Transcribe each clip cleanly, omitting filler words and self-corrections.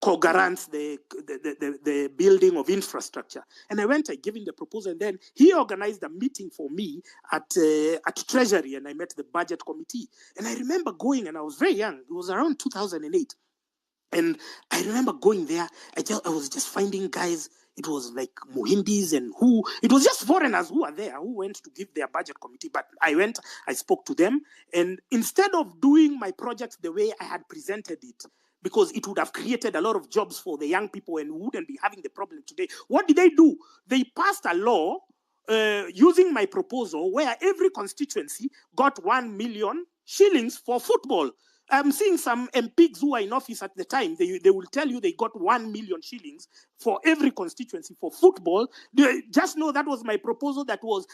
co-guarants the building of infrastructure. And I went, I gave him the proposal, and then he organized a meeting for me at Treasury, and I met the budget committee. And I remember going, and I was very young. It was around 2008. And I remember going there. I was just finding guys. It was like Muhindis and it was just foreigners who were there, who went to give their budget committee. But I went, I spoke to them. And instead of doing my project the way I had presented it, because it would have created a lot of jobs for the young people and we wouldn't be having the problem today, what did they do? They passed a law using my proposal where every constituency got 1 million shillings for football. I'm seeing some MPs who are in office at the time. They will tell you they got 1 million shillings for every constituency for football. Just know that was my proposal that was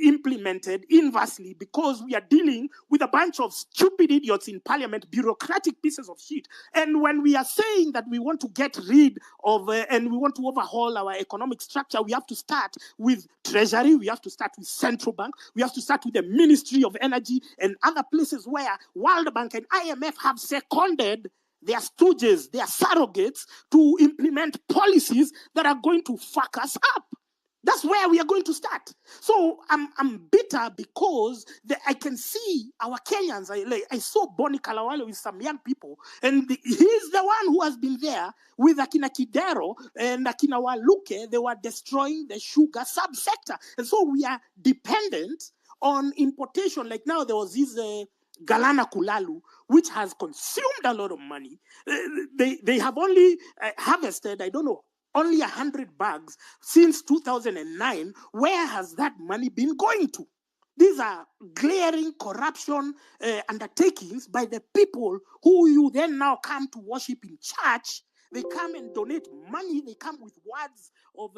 implemented inversely because we are dealing with a bunch of stupid idiots in parliament, bureaucratic pieces of shit. And when we are saying that we want to get rid of and we want to overhaul our economic structure, we have to start with Treasury, we have to start with Central Bank, we have to start with the Ministry of Energy and other places where World Bank and IMF have seconded their stooges, their surrogates to implement policies that are going to fuck us up. That's where we are going to start. So I'm bitter because I can see our Kenyans. I saw Bonnie Kalawale with some young people, and he's the one who has been there with Akina Kidero and Akina Waluke. They were destroying the sugar subsector. And so we are dependent on importation. Like now there was this Galana Kulalu, which has consumed a lot of money. They have only harvested, I don't know, only 100 bags since 2009. Where has that money been going to? These are glaring corruption undertakings by the people who you then now come to worship in church. They come and donate money. They come with words of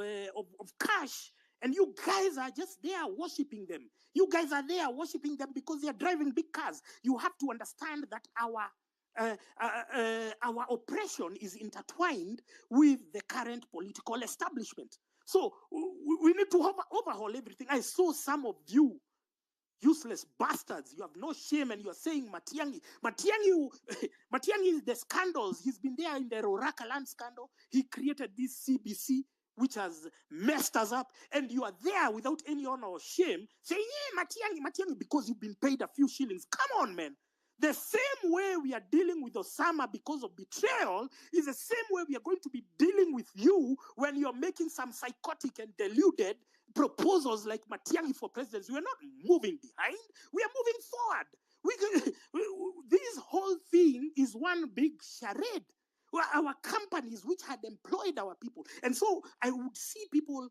cash. And you guys are just there worshiping them. You guys are there worshiping them because they are driving big cars. You have to understand that our oppression is intertwined with the current political establishment. So we need to overhaul everything. I saw some of you useless bastards. You have no shame and you are saying Matiang'i. Matiang'i is the scandals. He's been there in the Roraka land scandal. He created this CBC, which has messed us up, and you are there without any honor or shame saying, yeah, Matiang'i, because you've been paid a few shillings. Come on, man. The same way we are dealing with Osama because of betrayal is the same way we are going to be dealing with you when you're making some psychotic and deluded proposals like Matiang'i for presidency. We're not moving behind. We are moving forward. This whole thing is one big charade. Our companies which had employed our people. And so I would see people,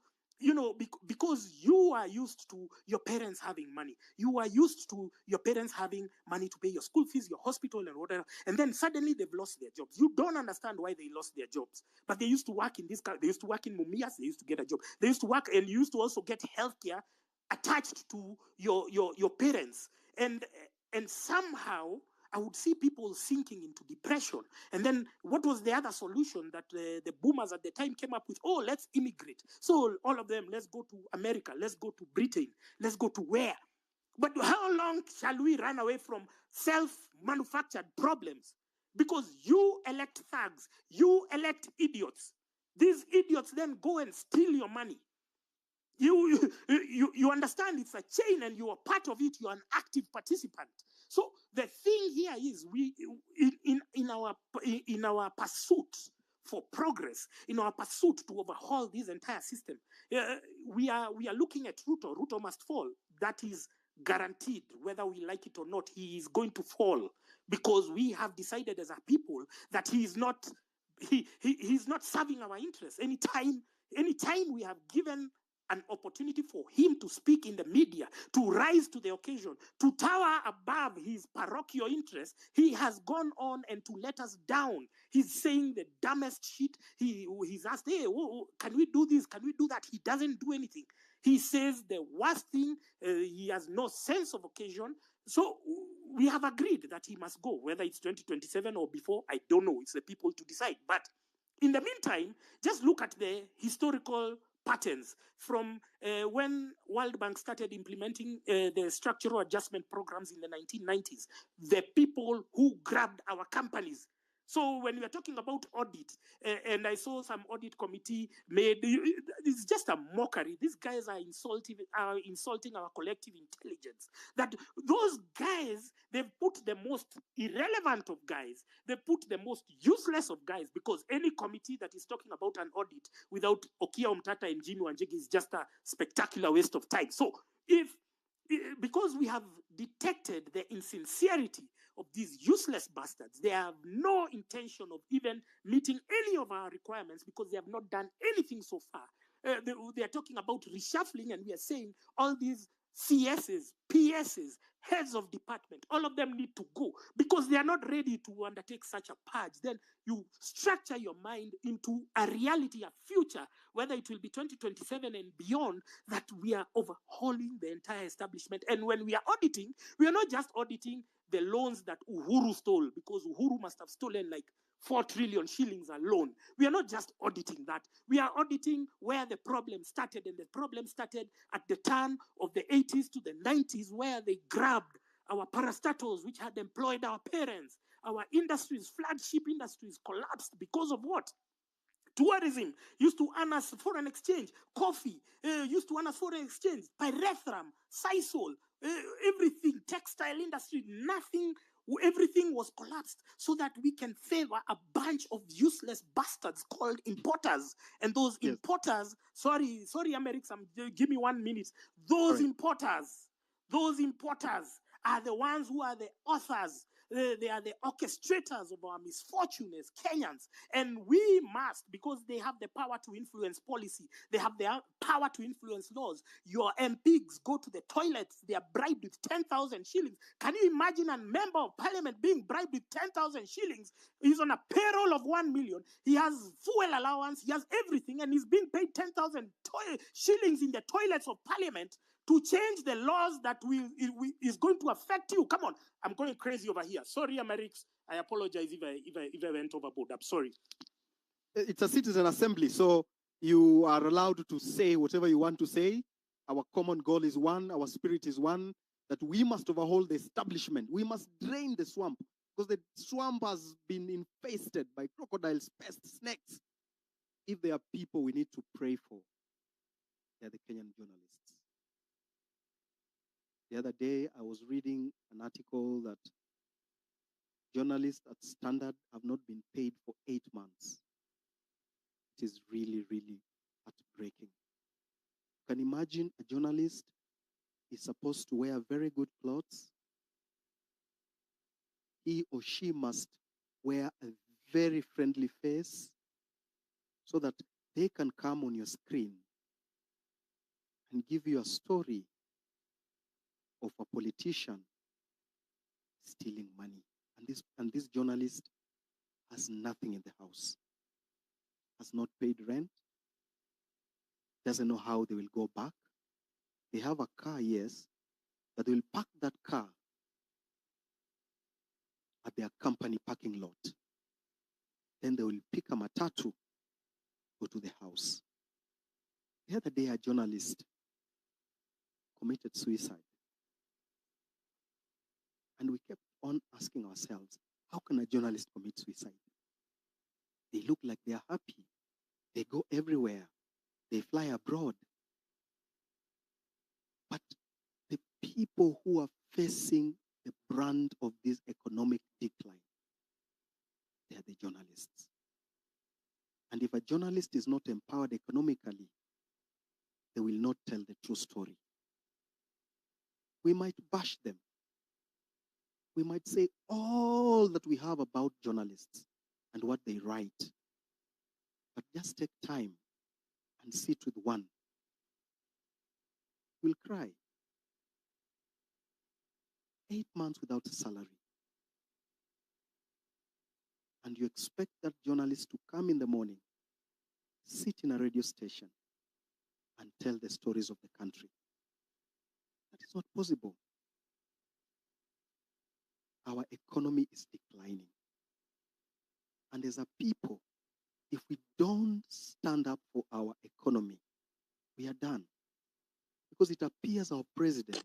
because you are used to your parents having money. You are used to your parents having money to pay your school fees, your hospital, and whatever. And then suddenly they've lost their jobs. You don't understand why they lost their jobs. But they used to work in this car. They used to work in Mumias. They used to get a job. They used to work, and you used to also get healthcare attached to your parents. And somehow I would see people sinking into depression. And then what was the other solution that the boomers at the time came up with? Oh, let's immigrate. So all of them, let's go to America. Let's go to Britain. Let's go to where? But how long shall we run away from self-manufactured problems? Because you elect thugs. You elect idiots. These idiots then go and steal your money. You understand it's a chain and you are part of it. You are an active participant. So the thing here is we in our pursuit for progress, in our pursuit to overhaul this entire system, we are looking at Ruto. Ruto must fall. That is guaranteed, whether we like it or not. He is going to fall because we have decided as a people that he is not serving our interests. Anytime we have given an opportunity for him to speak in the media, to rise to the occasion, to tower above his parochial interests, he has gone on and to let us down. He's saying the dumbest shit. He's asked, hey, can we do this? Can we do that? He doesn't do anything. He says the worst thing. He has no sense of occasion. So we have agreed that he must go, whether it's 2027 or before, I don't know. It's the people to decide. But in the meantime, just look at the historical patterns from when World Bank started implementing the structural adjustment programs in the 1990s. The people who grabbed our companies So when we are talking about audit, and I saw some audit committee made, it's just a mockery. These guys are insulting our collective intelligence. That those guys, they've put the most irrelevant of guys, they put the most useless of guys, because any committee that is talking about an audit without Okia Omtata and Jimmy Wanjigi is just a spectacular waste of time. So because we have detected the insincerity of these useless bastards, they have no intention of even meeting any of our requirements, because they have not done anything so far. They are talking about reshuffling, and we are saying all these CSs, PSs, heads of department, all of them need to go, because they are not ready to undertake such a purge. Then you structure your mind into a reality, a future, whether it will be 2027 and beyond, that we are overhauling the entire establishment. And when we are auditing, we are not just auditing the loans that Uhuru stole, because Uhuru must have stolen like 4 trillion shillings alone. We are not just auditing that. We are auditing where the problem started, and the problem started at the turn of the 80s to the 90s, where they grabbed our parastatals, which had employed our parents. Our industries, flagship industries, collapsed because of what? Tourism used to earn us foreign exchange. Coffee used to earn us foreign exchange. Pyrethrum, Sisal, everything, textile industry, nothing, everything was collapsed, so that we can favor a bunch of useless bastards called importers. And those importers, sorry, Amerix, give me 1 minute. Those importers are the ones who are the authors. They are the orchestrators of our misfortune as Kenyans. And we must, because they have the power to influence policy, they have the power to influence laws. Your MPs go to the toilets, they are bribed with 10,000 shillings. Can you imagine a member of parliament being bribed with 10,000 shillings? He's on a payroll of 1 million. He has fuel allowance, he has everything, and he's being paid 10,000 shillings in the toilets of parliament to change the laws that is going to affect you. Come on, I'm going crazy over here. Sorry, Amerix. I apologize if I went overboard. I'm sorry. It's a citizen assembly, so you are allowed to say whatever you want to say. Our common goal is one, our spirit is one, that we must overhaul the establishment. We must drain the swamp, because the swamp has been infested by crocodiles, pests, snakes. If there are people we need to pray for, they're the Kenyan journalists. The other day, I was reading an article that journalists at Standard have not been paid for 8 months. It is really, really heartbreaking. You can imagine a journalist is supposed to wear very good clothes. He or she must wear a very friendly face, so that they can come on your screen and give you a story of a politician stealing money. And this journalist has nothing in the house, has not paid rent, doesn't know how they will go back. They have a car, yes, but they will park that car at their company parking lot. Then they will pick a matatu, go to the house. The other day, a journalist committed suicide. And we kept on asking ourselves, how can a journalist commit suicide? They look like they are happy. They go everywhere. They fly abroad. But the people who are facing the brunt of this economic decline, they are the journalists. And if a journalist is not empowered economically, they will not tell the true story. We might bash them. We might say all that we have about journalists and what they write. But just take time and sit with one. We'll cry. 8 months without a salary. And you expect that journalist to come in the morning, sit in a radio station, and tell the stories of the country. That is not possible. Our economy is declining. And as a people, if we don't stand up for our economy, we are done. Because it appears our president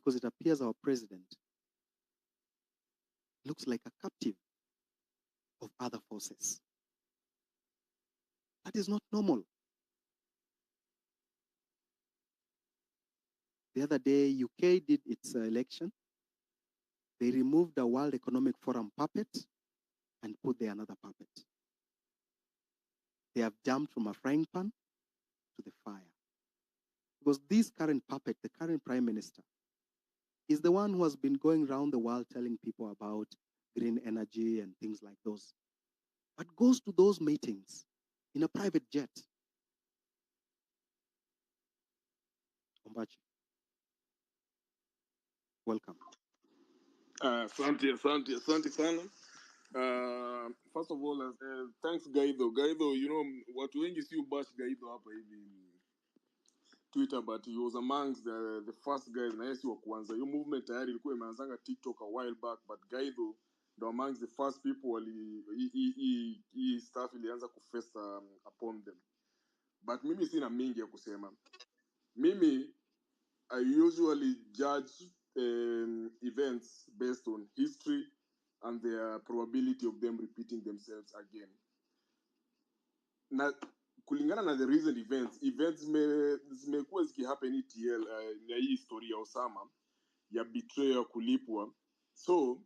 because it appears our president looks like a captive of other forces. That is not normal. The other day, UK did its election. They removed the World Economic Forum puppet and put there another puppet. They have jumped from a frying pan to the fire. Because this current puppet, the current prime minister, is the one who has been going around the world telling people about green energy and things like those, but goes to those meetings in a private jet. Ombachi, welcome. Asante sana. First of all, thanks Gaido. Gaido, you know, watu wengi si ubash Gaido hapa hivi Twitter, but he was amongst the first guys na yesi wa kwanza. Hiyo movement tayari ilikuwa imeanzanga TikTok a while back, but Gaido ndo amongst the first people hii stuff ilianza kufesta upon them. But mimi sina mingi ya kusema. Mimi I usually judge events based on history and the probability of them repeating themselves again. Na kulingana na the recent events zimekuwa zikihappen ETL na hii historia ya Osama ya betrayal kulipwa. So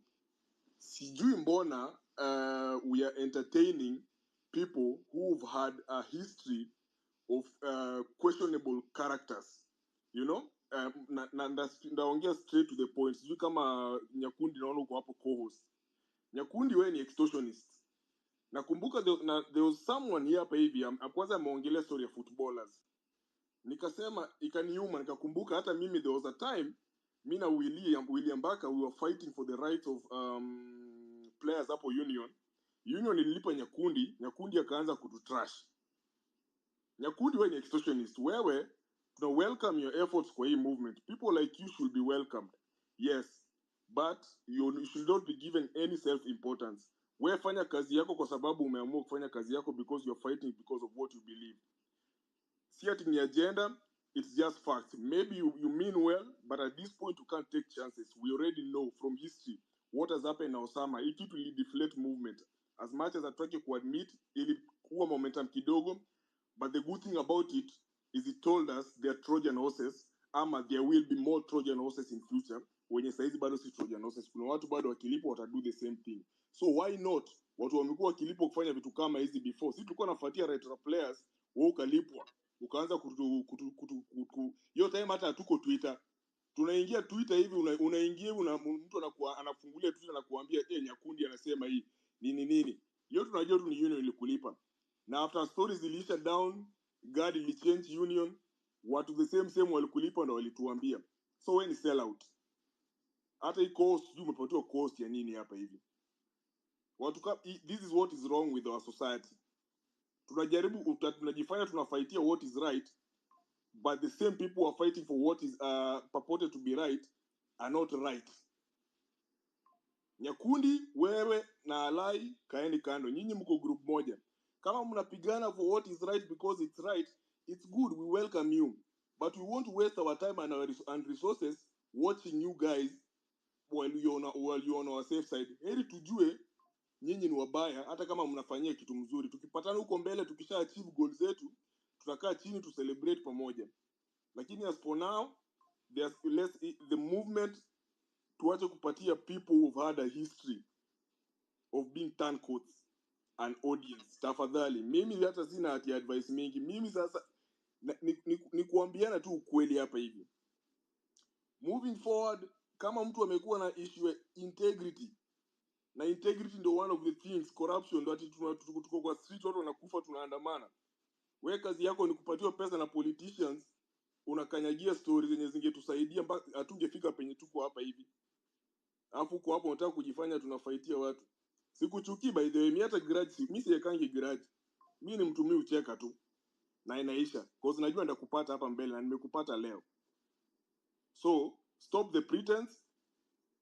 sijui mbona we are entertaining people who've had a history of questionable characters, you know. Ndaongea straight to the point. Sijui kama Nyakundi naona uko hapo co-host. Nyakundi wewe ni extortionist. Nakumbuka there was someone here hapa hivi kwanza ameongelea story ya footballers. Nikasema ikaniuma, nikakumbuka hata mimi there was a time mimi na William Baka we were fighting for the rights of players hapo Union ililipa Nyakundi akaanza kututrash. Nyakundi wewe ni extortionist. Wewe tuna welcome your efforts kwa hii movement. People like you should be welcomed. Yes, but you should not be given any self-importance. Wewe fanya kazi yako kwa sababu umeamua kufanya kazi yako because you're fighting because of what you believe. See it in the agenda, it's just facts. Maybe you mean well, but at this point you can't take chances. We already know from history what has happened in Osama. It will deflate movement. As much as I try to admit, ilikuwa momentum kidogo, but the good thing about it is it told us there are Trojan horses, ama there will be more Trojan horses in future. Wenye saizi bado si Trojan horses. Kuna watu bado wakilipo watadu the same thing. So why not? Watu wamekuwa wakilipo kufanya vitu kama hizi before. Sisi tulikuwa nafuatia retro players, wewe ukalipwa. Ukaanza hiyo time hata hatuko Twitter. Tunaingia Twitter hivi unaingia mtu anafungulia Twitter na kuambia Nyakundi anasema hii nini. Hiyo tunajua tu ni Union ilikulipa. Na after stories zilisha down, God ili change Union, watu the same walikulipa na walituambia. So when sell out. Hata hii cost juu umepatiwa cost ya nini hapa hivi. This is what is wrong with our society. Tunajifanya tunafaitia what is right, but the same people who are fighting for what is purported to be right are not right. Nyakundi, wewe na Alai kaeni kando. Nyinyi mko group moja. Kama mnapigana for what is right because it's right, it's good, we welcome you. But we won't waste our time and resources watching you guys while you're on our safe side. Heri tujue nyinyi ni wabaya hata kama mnafanyia kitu mzuri. Tukipatana huko mbele tukisha achieve goals zetu, tutakaa chini to celebrate pamoja. Lakini as for now, the movement tuache kupatia people who've had a history of being turncoats and audience. Tafadhali, mimi hata sina hati advice mingi. Mimi sasa ni kuambiana tu ukweli hapa hivi. Moving forward, kama mtu amekuwa na issue integrity, na integrity ndo one of the things, corruption ndo ati tuko kwa street watu wanakufa tunaandamana. Wewe kazi yako ni kupatiwa pesa na politicians, unakanyagia stories zenye zingetusaidia mpaka hatungefika penye tuko hapa hivi. Alafu kwa hapo unataka kujifanya tunafaitia watu. Sikuchukii by the way, mimi hata grudge, mimi siyekangi grudge. Mimi ni mtu ucheka tu na inaisha. Cause najua ndakupata hapa mbele na nimekupata leo. So, stop the pretense.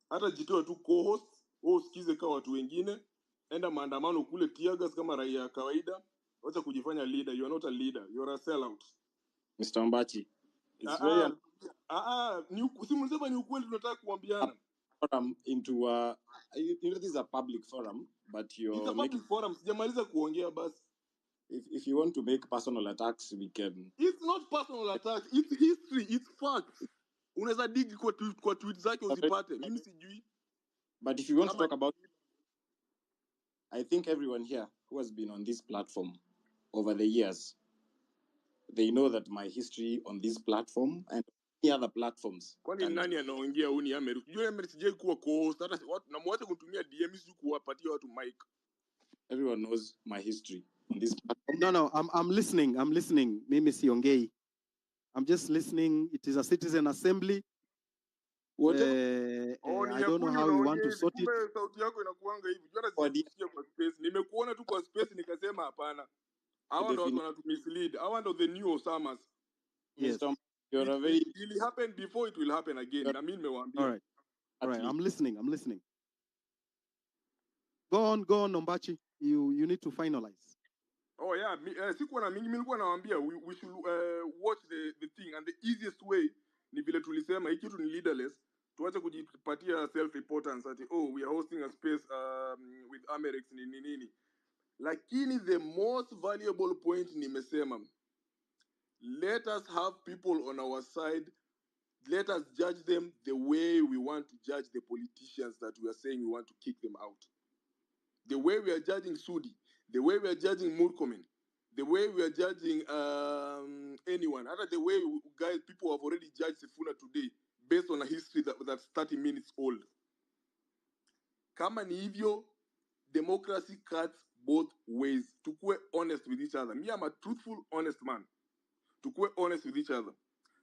Hata jitoe tu co-host, wewe usikize kama watu wengine. Enda maandamano kule tiagas kama raia kawaida. Wacha kujifanya leader. You are not a leader. You are a sellout. Mr. Ombachi, it's very Si mnasema ni ukweli tunataka kuambiana. Forum into you know, this is a public forum, but It's you're a public forum. Sijamaliza kuongea basi. if you want to make personal attacks, we can. It's not personal attack. It's history. It's facts. Unaweza dig kwa tweet zake uzipate. Mimi sijui. But if you want to talk about, I think everyone here who has been on this platform over the years, they know that my history on this platform and any other platforms. Kwani nani anaongea huni Amerix? Unajua Amerix sijai kuwa co-host hata watu na mwache kutumia DM siju kuwapatia watu mic. Everyone knows my history on this platform. No, I'm listening. I'm listening. Mimi siongei. I'm just listening. It is a citizen assembly. I don't know how you want to sort it. Sauti yako inakuanga hivi. Jana sisikia kwa space. Nimekuona tu kwa space nikasema hapana. Hawa ndo watu wanatumislead. Hawa ndo the new Osamas. Yes. You're a very... It will happen before it will happen again. Na mimi nimewaambia. All right. I'm listening. Go on, Ombachi. You need to finalize. Oh yeah, sikuwa na mingi, nilikuwa nawaambia we should watch the thing, and the easiest way ni vile tulisema hiki kitu ni leaderless. Tuache kujipatia self importance ati we are hosting a space with Amerix nini. Lakini the most valuable point nimesema, let us have people on our side. Let us judge them the way we want to judge the politicians that we are saying we want to kick them out. The way we are judging Sudi, the way we are judging Murkomen, the way we are judging anyone, other the way people have already judged Sifuna today based on a history that's 30 minutes old. Kama ni hivyo, democracy cuts both ways. Tukue honest with each other. Me, I'm a truthful, honest man. Tukue honest with each other.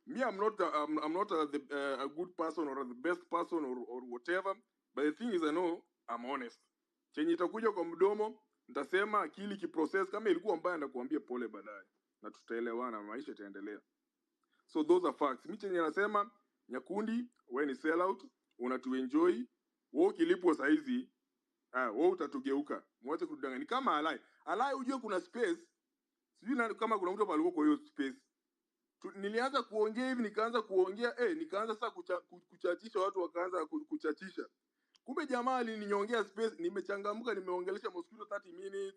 Me, I'm not a good person or the best person or whatever. But the thing is, I know I'm honest. Chenye itakuja kwa mdomo, nitasema akili kiprocess. Kama ilikuwa mbaya ndakuambia pole baadaye. Na tutaelewana, maisha itaendelea. So those are facts. Mimi chenye nasema, Nyakundi, wewe ni sellout, unatuenjoy. Wewe ukilipwa saizi, wewe utatugeuka. Mwache kudanganya. Ni kama alai. Alai ujue kuna space. Sijui kama kuna mtu hapa alikuwa kwa hiyo space. Nilianza kuongea hivi, nikaanza kuongea, nikaanza sasa kuchachisha watu wakaanza kuchachisha. Kumbe jamaa alininyongea space, nimechangamka, nimeongelesha mosquito 30 minutes.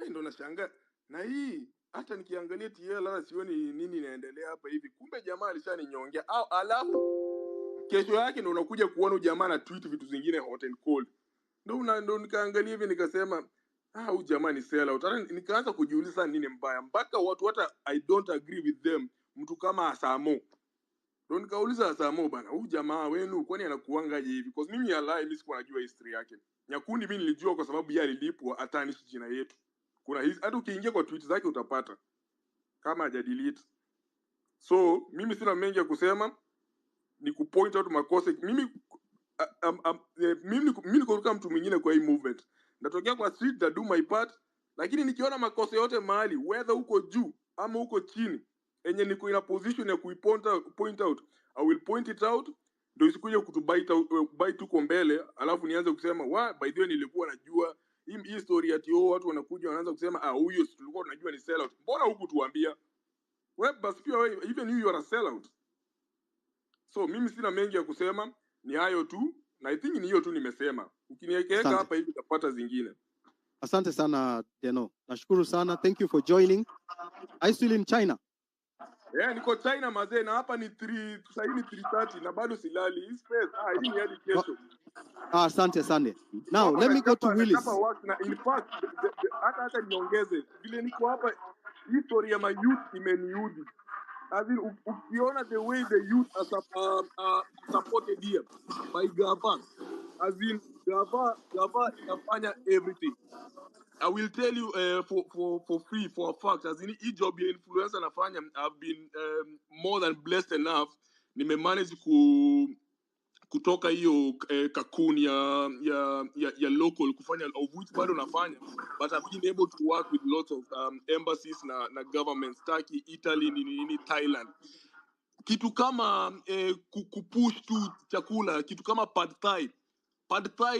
Ndo nashangaa. Na hii hata nikiangalia TL hata sioni nini inaendelea hapa hivi. Kumbe jamaa alishaninyongea. Alafu kesho yake ndo unakuja kuona jamaa na tweet vitu zingine hot and cold. Ndo nikaangalia hivi nikasema huyu jamaa ni sellout. Hata nikaanza kujiuliza nini mbaya. Mpaka watu hata I don't agree with them. Mtu kama Asamo. Ndo nikauliza Asamo bana, huyu jamaa wenu kwani anakuangaje hivi? Because mimi alai mimi sikuwa najua history yake. Nyakundi mimi nilijua kwa sababu yeye alilipwa atanishi jina yetu. Kuna hizi hata ukiingia kwa tweet zake utapata kama haja delete. So mimi sina mengi ya kusema, ni kupoint out makosa. Mimi niko kama mtu mwingine kwa hii movement. Natokea kwa street na do my part, lakini nikiona makosa yote mahali, whether uko juu ama uko chini, enye niko in a position ya point out, I will point it out. Ndio isikuje kutubite tuko mbele, alafu nianze kusema by the way nilikuwa najua hii story ati watu wanakuja wanaanza kusema huyo tulikuwa tunajua ni sellout. Mbona huku tuambia? Wewe basi pia wewe even you are a sellout. So mimi sina mengi ya kusema, ni hayo tu, na I think ni hiyo tu nimesema. Ukiniwekeka hapa hivi utapata zingine. Asante sana Deno. Nashukuru sana. Thank you for joining. Are you still in China? Niko China mazee, na hapa ni 3:30 na bado silali. Hii space hii ni hadi kesho. Asante. Now let me go to Willis. In fact, hata niongeze vile niko hapa, hii story ya my youth imeniudhi. As in, ukiona the way the youth are supported here by Gava. As in, Gava inafanya everything. I will tell you for free, for a fact. As in, hii job ya influencer nafanya, I've been more than blessed enough. Nimemanage kutoka hiyo cocoon ya local kufanya, of which bado nafanya, but I've been able to work with lots of embassies na governments, Turkey, Italy, nini Thailand. Kitu kama kupush tu chakula, kitu kama pad thai,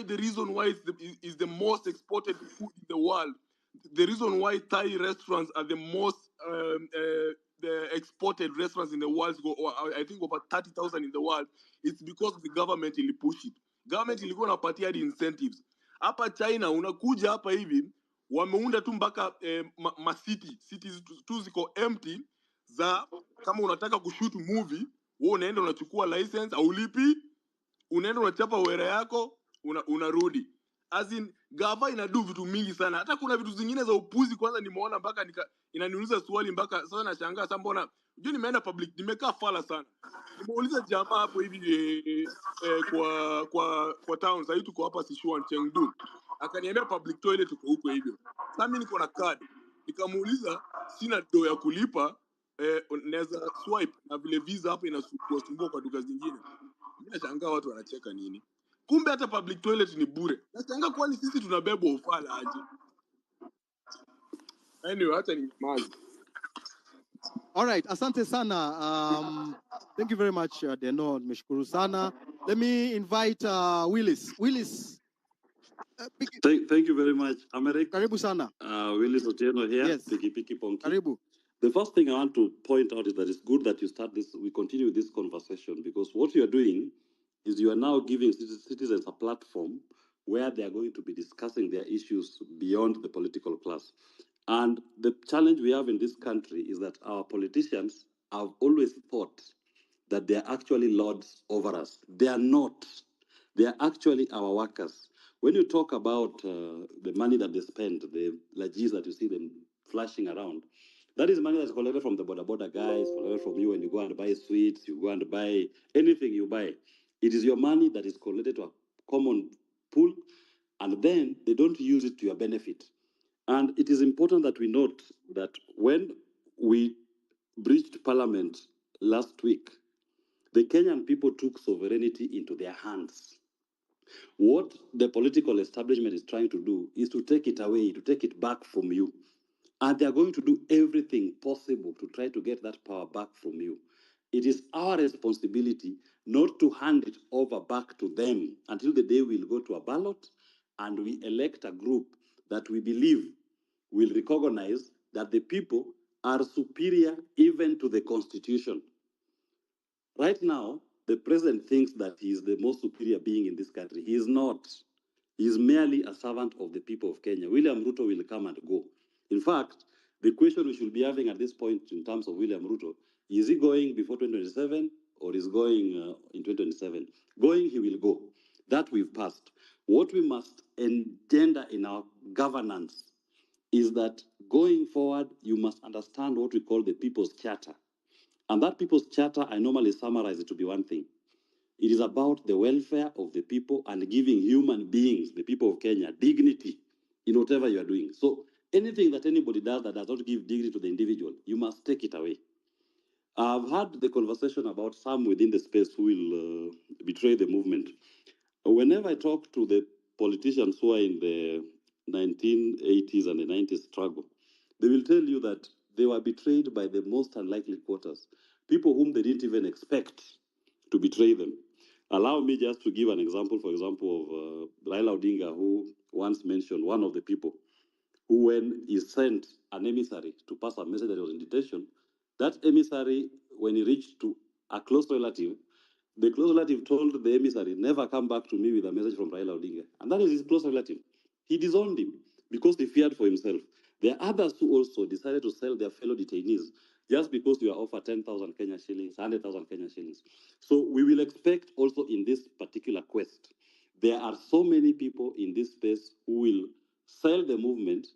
the reason why is the most exported food in the world. The reason why Thai restaurants are the most exported restaurants in the world go, I think over 30,000 in the world. It's because the government will push it. Government ilikuwa inapatia hadi incentives. Hapa China unakuja hapa hivi wameunda tu mpaka cities tu ziko empty za kama unataka kushoot movie wewe unaenda unachukua license au lipi unaenda unachapa wera yako unarudi. As in gava inadu vitu mingi sana. Hata kuna vitu zingine za upuzi kwanza nimeona mpaka inaniuliza swali mpaka sasa nashangaa sasa mbona unajua nimeenda public nimekaa fala sana. Nimeuliza jamaa hapo hivi kwa town sasa tuko hapa Sichuan Chengdu. Akaniambia public toilet tuko huko hivyo. Sasa mimi niko na card. Nikamuuliza sina do ya kulipa naweza swipe na vile visa hapa inasumbua kwa duka zingine. Mimi nashangaa watu wanacheka nini? Kumbe hata public toilet ni bure. Nashangaa kwani sisi tunabebwa ufala aje? Anyway, hata ni mazi. All right, asante sana. Thank you very much, Deno. Nimeshukuru sana. Let me invite Willis. Willis. Thank you very much, Amerix. Karibu sana. Willis Otieno here. Yes. Piki Ponki. Karibu. The first thing I want to point out is that it's good that you start this. We continue this conversation because what you are doing is you are now giving citizens a platform where they are going to be discussing their issues beyond the political class. And the challenge we have in this country is that our politicians have always thought that they are actually lords over us. They are not. They are actually our workers. When you talk about the money that they spend, the lagis that you see them flashing around, that is money that's collected from the border guys, collected from you when you go and buy sweets, you go and buy anything you buy. It is your money that is collected to a common pool, and then they don't use it to your benefit. And it is important that we note that when we breached parliament last week, the Kenyan people took sovereignty into their hands. What the political establishment is trying to do is to take it away, to take it back from you. And they are going to do everything possible to try to get that power back from you. It is our responsibility not to hand it over back to them until the day we'll go to a ballot and we elect a group that we believe will recognize that the people are superior even to the constitution. Right now, the president thinks that he is the most superior being in this country. He is not. He is merely a servant of the people of Kenya. William Ruto will come and go. In fact, the question we should be having at this point in terms of William Ruto, is he going before 2027 or is going in 2027? Going, he will go. That we've passed. What we must engender in our governance is that going forward, you must understand what we call the People's Charter. And that People's Charter, I normally summarize it to be one thing. It is about the welfare of the people and giving human beings, the people of Kenya, dignity in whatever you are doing. So anything that anybody does that does not give dignity to the individual, you must take it away. I've had the conversation about some within the space who will betray the movement. Whenever I talk to the politicians who are in the 1980s and the 90s struggle, they will tell you that they were betrayed by the most unlikely quarters, people whom they didn't even expect to betray them. Allow me just to give an example, for example, of Raila Odinga, who once mentioned one of the people who, when he sent an emissary to pass a message that he was in detention, that emissary, when he reached to a close relative, the close relative told the emissary, never come back to me with a message from Raila Odinga. And that is his close relative. He disowned him because he feared for himself. There are others who also decided to sell their fellow detainees just because you are offered 10,000 Kenya shillings, 100,000 Kenya shillings. So we will expect also in this particular quest, there are so many people in this space who will sell the movement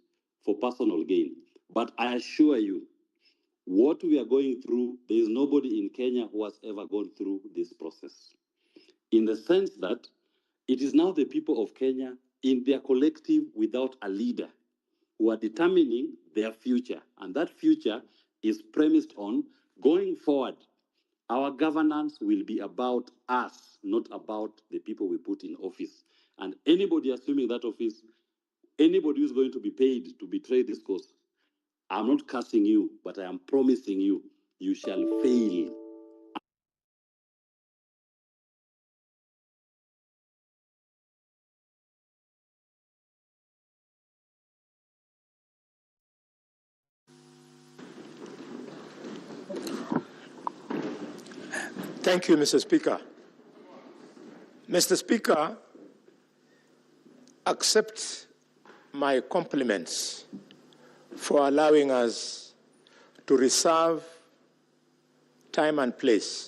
for personal gain. But I assure you, what we are going through, there is nobody in Kenya who has ever gone through this process. In the sense that it is now the people of Kenya in their collective without a leader who are determining their future. And that future is premised on going forward. Our governance will be about us, not about the people we put in office. And anybody assuming that office, anybody who's going to be paid to betray this cause, I'm not cursing you, but I am promising you, you shall fail. Thank you, Mr. Speaker. Mr. Speaker, accept my compliments for allowing us to reserve time and place